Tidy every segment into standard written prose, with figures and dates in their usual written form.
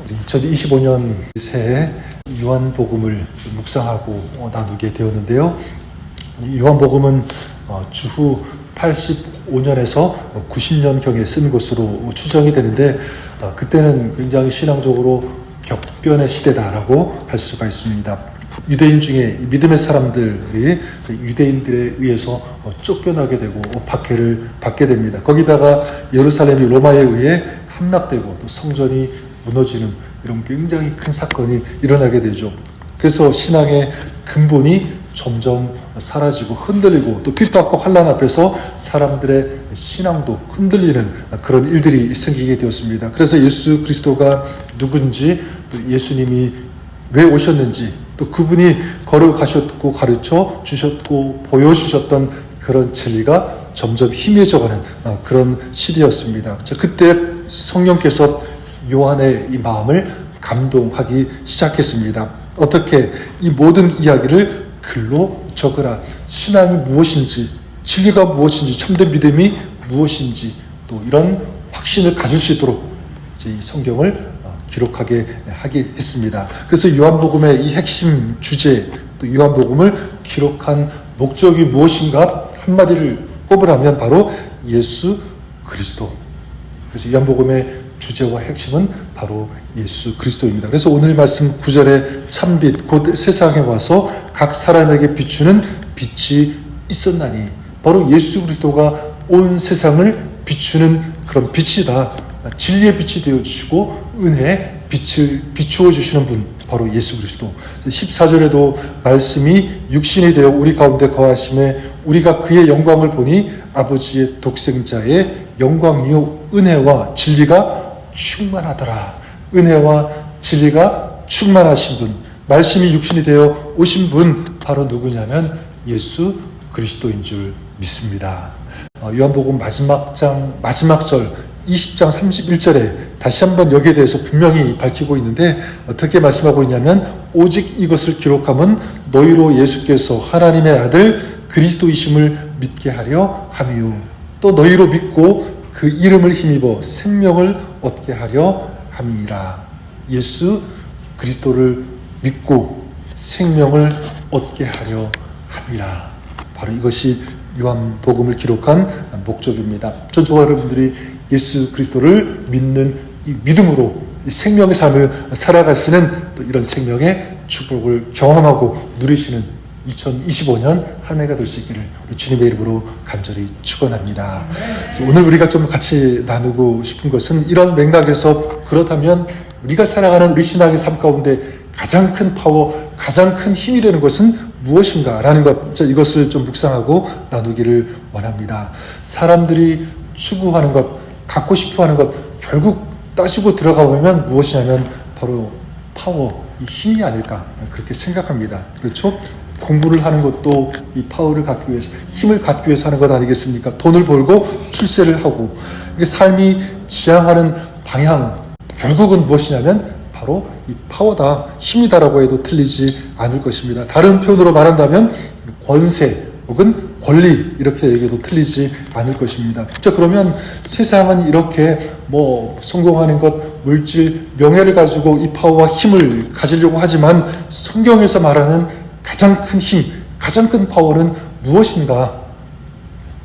우리 2025년 새해 요한복음을 묵상하고 나누게 되었는데요. 요한복음은 주후 85년에서 90년경에 쓴 것으로 추정이 되는데, 그때는 굉장히 신앙적으로 격변의 시대다라고 할 수가 있습니다. 유대인 중에 믿음의 사람들이 유대인들에 의해서 쫓겨나게 되고 박해를 받게 됩니다. 거기다가 예루살렘이 로마에 의해 함락되고 또 성전이 무너지는 이런 굉장히 큰 사건이 일어나게 되죠. 그래서 신앙의 근본이 점점 사라지고 흔들리고, 또 핍박과 환난 앞에서 사람들의 신앙도 흔들리는 그런 일들이 생기게 되었습니다. 그래서 예수 그리스도가 누군지, 또 예수님이 왜 오셨는지, 또 그분이 걸어가셨고 가르쳐 주셨고 보여주셨던 그런 진리가 점점 희미해져가는 그런 시대였습니다. 그때 성령께서 요한의 이 마음을 감동하기 시작했습니다. 어떻게 이 모든 이야기를 글로 적으라. 신앙이 무엇인지, 진리가 무엇인지, 참된 믿음이 무엇인지, 또 이런 확신을 가질 수 있도록 이 성경을 기록하게 하게 했습니다. 그래서 요한복음의 이 핵심 주제, 또 요한복음을 기록한 목적이 무엇인가 한마디를 꼽으라면 바로 예수 그리스도. 그래서 요한복음의 주제와 핵심은 바로 예수 그리스도입니다. 그래서 오늘 말씀 9절에 참빛 곧 세상에 와서 각 사람에게 비추는 빛이 있었나니, 바로 예수 그리스도가 온 세상을 비추는 그런 빛이다. 진리의 빛이 되어주시고 은혜의 빛을 비추어 주시는 분, 바로 예수 그리스도. 14절에도 말씀이 육신이 되어 우리 가운데 거하심에 우리가 그의 영광을 보니 아버지의 독생자의 영광이요 은혜와 진리가 충만하더라. 은혜와 진리가 충만하신 분, 말씀이 육신이 되어 오신 분, 바로 누구냐면 예수 그리스도인 줄 믿습니다. 요한복음 마지막 장 마지막 절 20장 31절에 다시 한번 여기에 대해서 분명히 밝히고 있는데, 어떻게 말씀하고 있냐면, 오직 이것을 기록함은 너희로 예수께서 하나님의 아들 그리스도이심을 믿게 하려 함이요, 또 너희로 믿고 그 이름을 힘입어 생명을 얻게 하려 함이라. 예수 그리스도를 믿고 생명을 얻게 하려 함이라. 바로 이것이 요한복음을 기록한 목적입니다. 저와 여러분들이 예수 그리스도를 믿는 이 믿음으로 이 생명의 삶을 살아가시는, 또 이런 생명의 축복을 경험하고 누리시는 2025년 한 해가 될 수 있기를 주님의 이름으로 간절히 축원합니다. 오늘 우리가 좀 같이 나누고 싶은 것은 이런 맥락에서, 그렇다면 우리가 살아가는 우리 신앙의 삶 가운데 가장 큰 파워, 가장 큰 힘이 되는 것은 무엇인가 라는 것, 이것을 좀 묵상하고 나누기를 원합니다. 사람들이 추구하는 것, 갖고 싶어하는 것, 결국 따지고 들어가 보면 무엇이냐면 바로 파워, 이 힘이 아닐까, 그렇게 생각합니다. 그렇죠? 공부를 하는 것도 이 파워를 갖기 위해서, 힘을 갖기 위해서 하는 것 아니겠습니까? 돈을 벌고 출세를 하고, 삶이 지향하는 방향, 결국은 무엇이냐면 바로 이 파워다, 힘이다라고 해도 틀리지 않을 것입니다. 다른 표현으로 말한다면 권세 혹은 권리, 이렇게 얘기해도 틀리지 않을 것입니다. 그러면 세상은 이렇게 성공하는 것, 물질, 명예를 가지고 이 파워와 힘을 가지려고 하지만, 성경에서 말하는 가장 큰 힘, 가장 큰 파워는 무엇인가?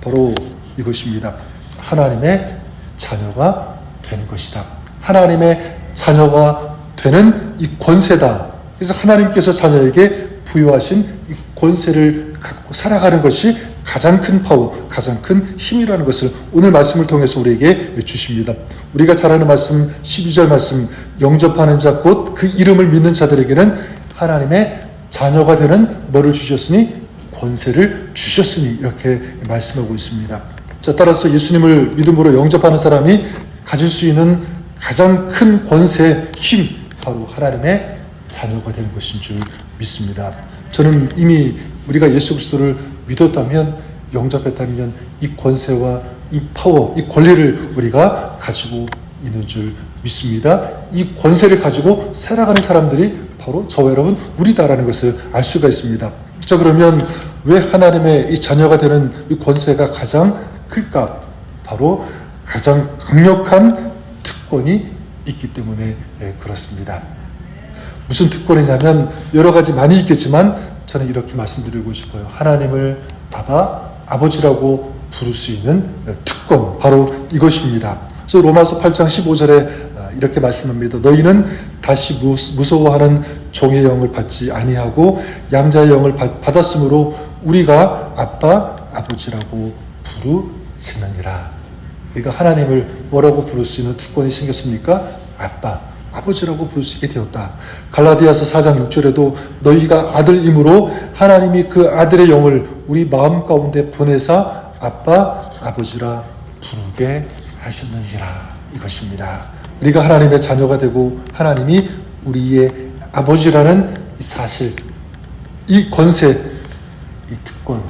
바로 이것입니다. 하나님의 자녀가 되는 것이다. 하나님의 자녀가 되는 이 권세다. 그래서 하나님께서 자녀에게 부여하신 이 권세를 갖고 살아가는 것이 가장 큰 파워, 가장 큰 힘이라는 것을 오늘 말씀을 통해서 우리에게 주십니다. 우리가 잘 아는 말씀, 12절 말씀, 영접하는 자 곧 그 이름을 믿는 자들에게는 하나님의 자녀가 되는 뭐를 주셨으니? 권세를 주셨으니, 이렇게 말씀하고 있습니다. 따라서 예수님을 믿음으로 영접하는 사람이 가질 수 있는 가장 큰 권세, 힘, 바로 하나님의 자녀가 되는 것인 줄 믿습니다. 저는 이미 우리가 예수 그리스도를 믿었다면, 영접했다면 이 권세와 이 파워, 이 권리를 우리가 가지고 있는 줄 믿습니다. 이 권세를 가지고 살아가는 사람들이 바로 저와 여러분, 우리다라는 것을 알 수가 있습니다. 그러면 왜 하나님의 이 자녀가 되는 이 권세가 가장 클까? 바로 가장 강력한 특권이 있기 때문에 그렇습니다. 무슨 특권이냐면 여러 가지 많이 있겠지만 저는 이렇게 말씀드리고 싶어요. 하나님을 아버지라고 부를 수 있는 특권, 바로 이것입니다. 그래서 로마서 8장 15절에 이렇게 말씀합니다. 너희는 다시 무서워하는 종의 영을 받지 아니하고 양자의 영을 받았으므로 우리가 아버지라고 부르짖느니라. 그러니까 하나님을 뭐라고 부를 수 있는 특권이 생겼습니까? 아버지라고 부를 수 있게 되었다. 갈라디아서 4장 6절에도 너희가 아들임으로 하나님이 그 아들의 영을 우리 마음 가운데 보내사 아버지라 부르게 하셨느니라. 이것입니다. 우리가 하나님의 자녀가 되고 하나님이 우리의 아버지라는 이 사실, 이 권세, 이 특권,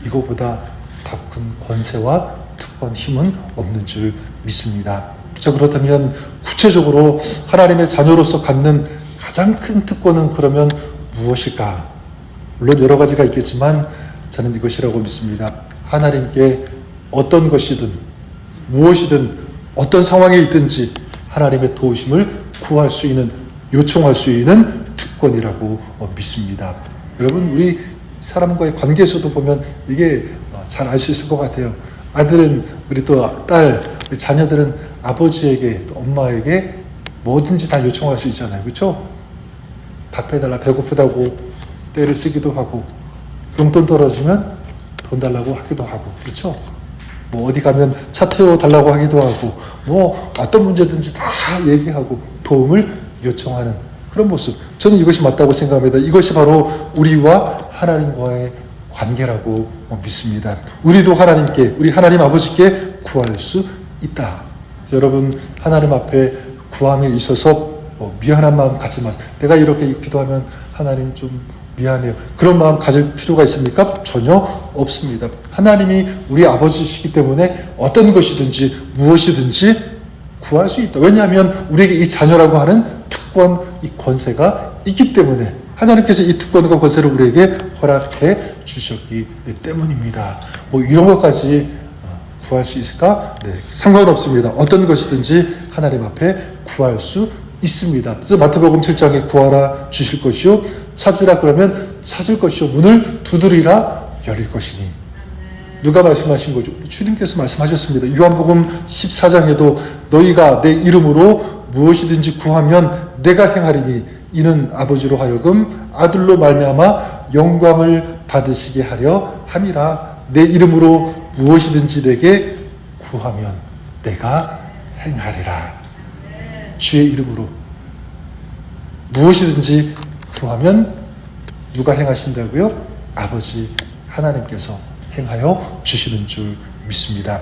이거보다 더 큰 권세와 특권, 힘은 없는 줄 믿습니다. 자, 그렇다면 구체적으로 하나님의 자녀로서 갖는 가장 큰 특권은 그러면 무엇일까? 물론 여러 가지가 있겠지만 저는 이것이라고 믿습니다. 하나님께 어떤 것이든 무엇이든 어떤 상황에 있든지 하나님의 도우심을 구할 수 있는, 요청할 수 있는 특권이라고 믿습니다. 여러분, 우리 사람과의 관계에서도 보면 이게 잘 알 수 있을 것 같아요. 아들은, 우리 또 딸, 우리 자녀들은 아버지에게, 또 엄마에게 뭐든지 다 요청할 수 있잖아요. 그렇죠? 밥해달라, 배고프다고 떼를 쓰기도 하고, 용돈 떨어지면 돈 달라고 하기도 하고, 그렇죠? 뭐 어디 가면 차 태워달라고 하기도 하고, 뭐 어떤 문제든지 다 얘기하고 도움을 요청하는 그런 모습. 저는 이것이 맞다고 생각합니다. 이것이 바로 우리와 하나님과의 관계라고 믿습니다. 우리도 하나님께, 우리 하나님 아버지께 구할 수 있다. 여러분, 하나님 앞에 구함에 있어서 미안한 마음 갖지 마세요. 내가 이렇게 기도하면 하나님 좀 미안해요. 그런 마음 가질 필요가 있습니까? 전혀 없습니다. 하나님이 우리 아버지시기 때문에 어떤 것이든지 무엇이든지 구할 수 있다. 왜냐하면 우리에게 이 자녀라고 하는 특권, 이 권세가 있기 때문에, 하나님께서 이 특권과 권세를 우리에게 허락해 주셨기 때문입니다. 뭐 이런 것까지 구할 수 있을까? 네, 상관없습니다. 어떤 것이든지 하나님 앞에 구할 수 있습니다. 그래서 마태복음 7장에 구하라 주실 것이요, 찾으라 그러면 찾을 것이요, 문을 두드리라 열릴 것이니. 누가 말씀하신 거죠? 주님께서 말씀하셨습니다. 요한복음 14장에도 너희가 내 이름으로 무엇이든지 구하면 내가 행하리니 이는 아버지로 하여금 아들로 말미암아 영광을 받으시게 하려 함이라. 내 이름으로 무엇이든지 내게 구하면 내가 행하리라. 주의 이름으로 무엇이든지 구하면 누가 행하신다고요? 아버지 하나님께서 행하여 주시는 줄 믿습니다.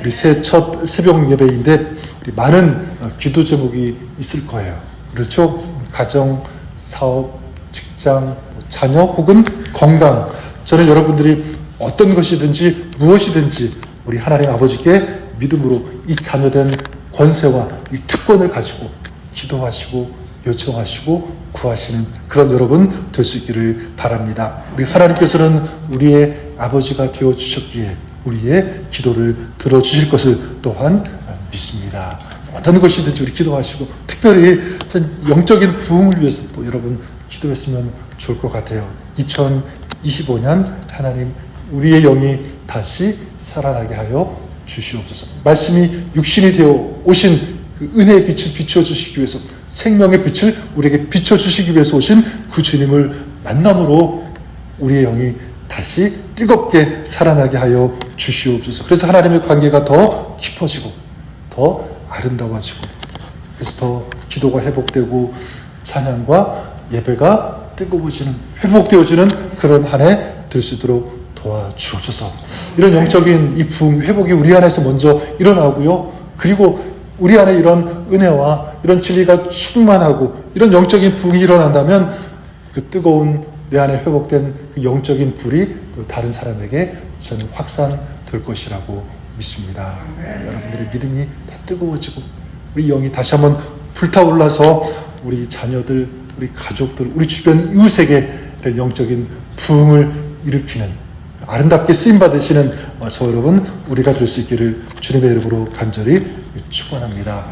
우리 첫 새벽 예배인데 우리 많은 기도 제목이 있을 거예요. 그렇죠? 가정, 사업, 직장, 자녀 혹은 건강. 저는 여러분들이 어떤 것이든지 무엇이든지 우리 하나님 아버지께 믿음으로 이 자녀된 권세와 이 특권을 가지고 기도하시고 요청하시고 구하시는 그런 여러분 될 수 있기를 바랍니다. 우리 하나님께서는 우리의 아버지가 되어 주셨기에 우리의 기도를 들어주실 것을 또한 믿습니다. 어떤 것이든지 우리 기도하시고, 특별히 영적인 부흥을 위해서 또 여러분 기도했으면 좋을 것 같아요. 2025년 하나님 우리의 영이 다시 살아나게 하여 주시옵소서. 말씀이 육신이 되어 오신 그 은혜의 빛을 비춰주시기 위해서, 생명의 빛을 우리에게 비춰주시기 위해서 오신 그 주님을 만남으로 우리의 영이 다시 뜨겁게 살아나게 하여 주시옵소서. 그래서 하나님의 관계가 더 깊어지고 더 아름다워지고, 그래서 더 기도가 회복되고 찬양과 예배가 뜨거워지는, 회복되어지는 그런 한 해 될 수 있도록 도와주옵소서. 이런 영적인 이 부흥, 회복이 우리 안에서 먼저 일어나고요. 그리고 우리 안에 이런 은혜와 이런 진리가 충만하고 이런 영적인 부흥이 일어난다면 그 뜨거운 내 안에 회복된 그 영적인 불이 또 다른 사람에게 저는 확산될 것이라고 믿습니다. 여러분들의 믿음이 더 뜨거워지고 우리 영이 다시 한번 불타올라서 우리 자녀들, 우리 가족들, 우리 주변 이웃에게 영적인 부흥을 일으키는 아름답게 쓰임받으시는 저 여러분 우리가 될 수 있기를 주님의 이름으로 간절히 축원합니다.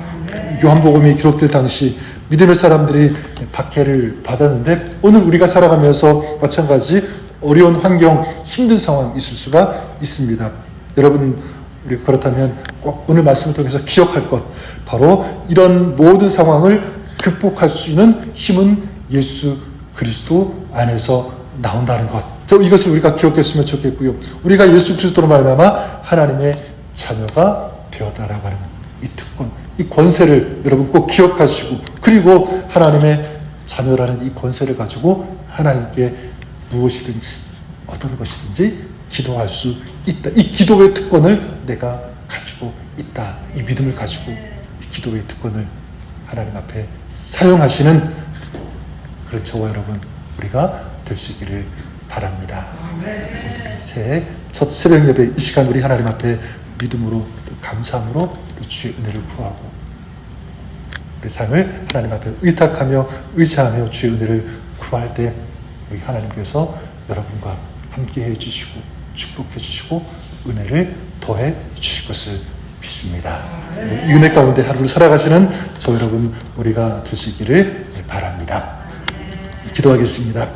요한복음이 기록될 당시 믿음의 사람들이 박해를 받았는데 오늘 우리가 살아가면서 마찬가지 어려운 환경, 힘든 상황이 있을 수가 있습니다. 여러분, 우리가 그렇다면 꼭 오늘 말씀을 통해서 기억할 것, 바로 이런 모든 상황을 극복할 수 있는 힘은 예수 그리스도 안에서 나온다는 것. 이것을 우리가 기억했으면 좋겠고요. 우리가 예수 그리스도로 말미암아 하나님의 자녀가 되었다라고 하는 이 특권, 이 권세를 여러분 꼭 기억하시고, 그리고 하나님의 자녀라는 이 권세를 가지고 하나님께 무엇이든지 어떤 것이든지 기도할 수 있다. 이 기도의 특권을 내가 가지고 있다. 이 믿음을 가지고 이 기도의 특권을 하나님 앞에 사용하시는 그런 저와 여러분 우리가 될 수 있기를 바랍니다. 새해 첫 새벽 예배 이 시간 우리 하나님 앞에 믿음으로 또 감사함으로 주의 은혜를 구하고 우리 삶을 하나님 앞에 의탁하며 의지하며 주의 은혜를 구할 때 우리 하나님께서 여러분과 함께 해주시고 축복해 주시고 은혜를 더해 주실 것을 믿습니다. 이 은혜 가운데 하루를 살아가시는 저 여러분 우리가 될 수 있기를 바랍니다. 기도하겠습니다.